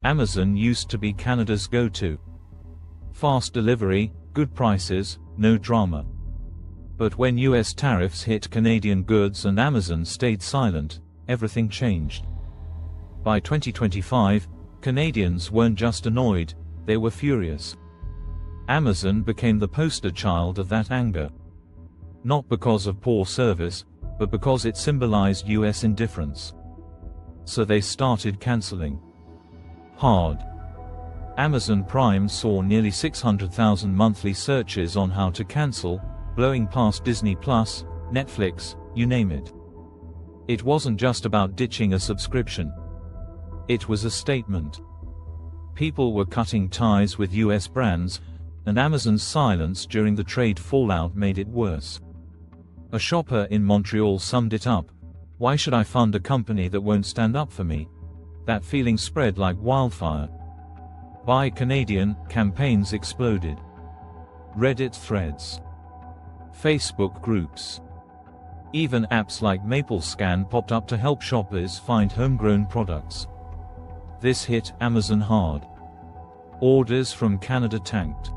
Amazon used to be Canada's go-to. Fast delivery, good prices, no drama. But when US tariffs hit Canadian goods and Amazon stayed silent, everything changed. By 2025, Canadians weren't just annoyed, they were furious. Amazon became the poster child of that anger. Not because of poor service, but because it symbolized US indifference. So they started canceling hard. Amazon Prime saw nearly 600,000 monthly searches on how to cancel, blowing past Disney+, Netflix, you name it. It wasn't just about ditching a subscription. It was a statement. People were cutting ties with US brands, and Amazon's silence during the trade fallout made it worse. A shopper in Montreal summed it up: "Why should I fund a company that won't stand up for me?" That feeling spread like wildfire. Buy Canadian campaigns exploded. Reddit threads. Facebook groups. Even apps like MapleScan popped up to help shoppers find homegrown products. This hit Amazon hard. Orders from Canada tanked.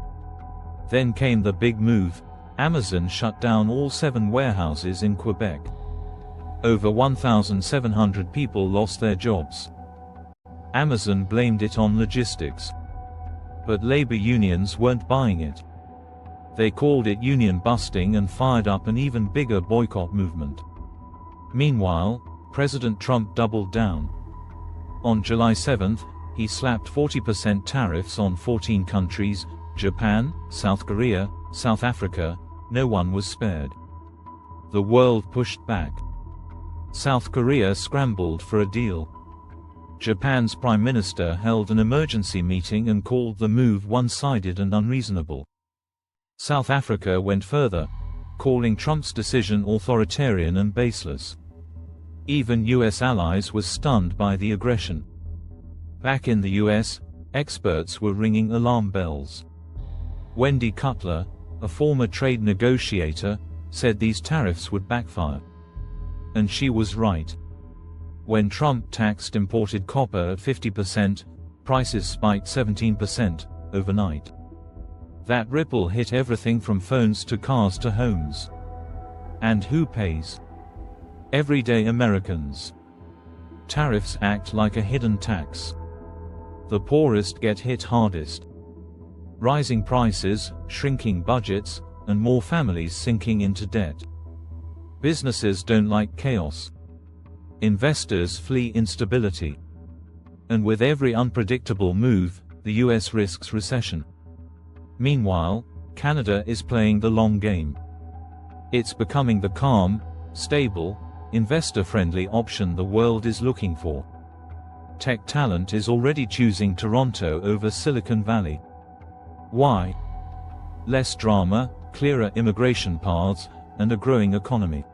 Then came the big move. Amazon shut down all 7 warehouses in Quebec. Over 1,700 people lost their jobs. Amazon blamed it on logistics. But labor unions weren't buying it. They called it union busting and fired up an even bigger boycott movement. Meanwhile, President Trump doubled down. On July 7, he slapped 40% tariffs on 14 countries: Japan, South Korea, South Africa. No one was spared. The world pushed back. South Korea scrambled for a deal. Japan's Prime Minister held an emergency meeting and called the move one-sided and unreasonable. South Africa went further, calling Trump's decision authoritarian and baseless. Even US allies were stunned by the aggression. Back in the US, experts were ringing alarm bells. Wendy Cutler, a former trade negotiator, said these tariffs would backfire. And she was right. When Trump taxed imported copper at 50%, prices spiked 17% overnight. That ripple hit everything from phones to cars to homes. And who pays? Everyday Americans. Tariffs act like a hidden tax. The poorest get hit hardest. Rising prices, shrinking budgets, and more families sinking into debt. Businesses don't like chaos. Investors flee instability. And with every unpredictable move, the US risks recession. Meanwhile, Canada is playing the long game. It's becoming the calm, stable, investor-friendly option the world is looking for. Tech talent is already choosing Toronto over Silicon Valley. Why? Less drama, clearer immigration paths, and a growing economy.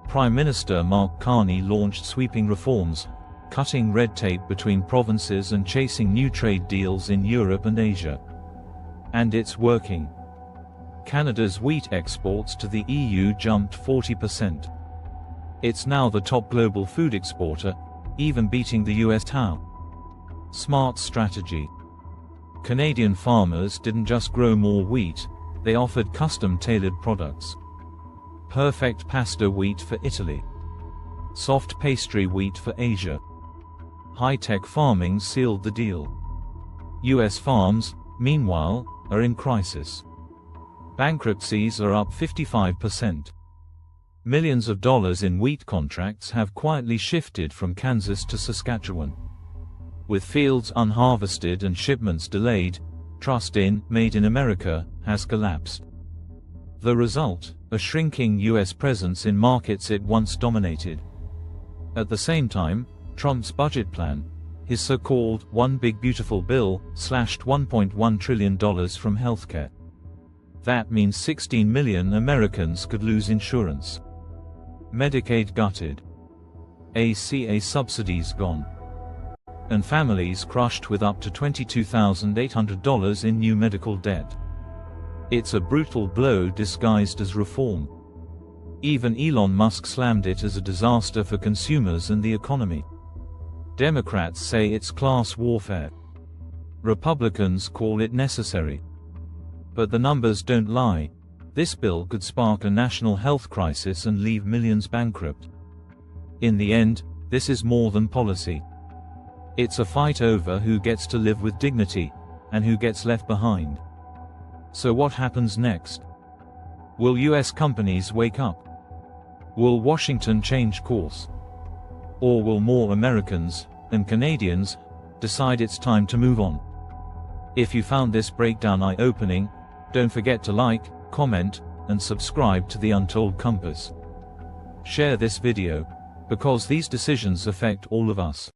Prime Minister Mark Carney launched sweeping reforms, cutting red tape between provinces and chasing new trade deals in Europe and Asia. And it's working. Canada's wheat exports to the EU jumped 40%. It's now the top global food exporter, even beating the US. How? Smart strategy. Canadian farmers didn't just grow more wheat, they offered custom-tailored products. Perfect pasta wheat for Italy. Soft pastry wheat for Asia. High-tech farming sealed the deal. US farms, meanwhile, are in crisis. Bankruptcies are up 55%. Millions of dollars in wheat contracts have quietly shifted from Kansas to Saskatchewan. With fields unharvested and shipments delayed, trust in "Made in America" has collapsed. The result? A shrinking US presence in markets it once dominated. At the same time, Trump's budget plan, his so-called One Big Beautiful Bill, slashed $1.1 trillion from healthcare. That means 16 million Americans could lose insurance. Medicaid gutted. ACA subsidies gone. And families crushed with up to $22,800 in new medical debt. It's a brutal blow disguised as reform. Even Elon Musk slammed it as a disaster for consumers and the economy. Democrats say it's class warfare. Republicans call it necessary. But the numbers don't lie. This bill could spark a national health crisis and leave millions bankrupt. In the end, this is more than policy. It's a fight over who gets to live with dignity, and who gets left behind. So what happens next? Will US companies wake up? Will Washington change course? Or will more Americans, and Canadians, decide it's time to move on? If you found this breakdown eye-opening, don't forget to like, comment, and subscribe to the Untold Compass. Share this video, because these decisions affect all of us.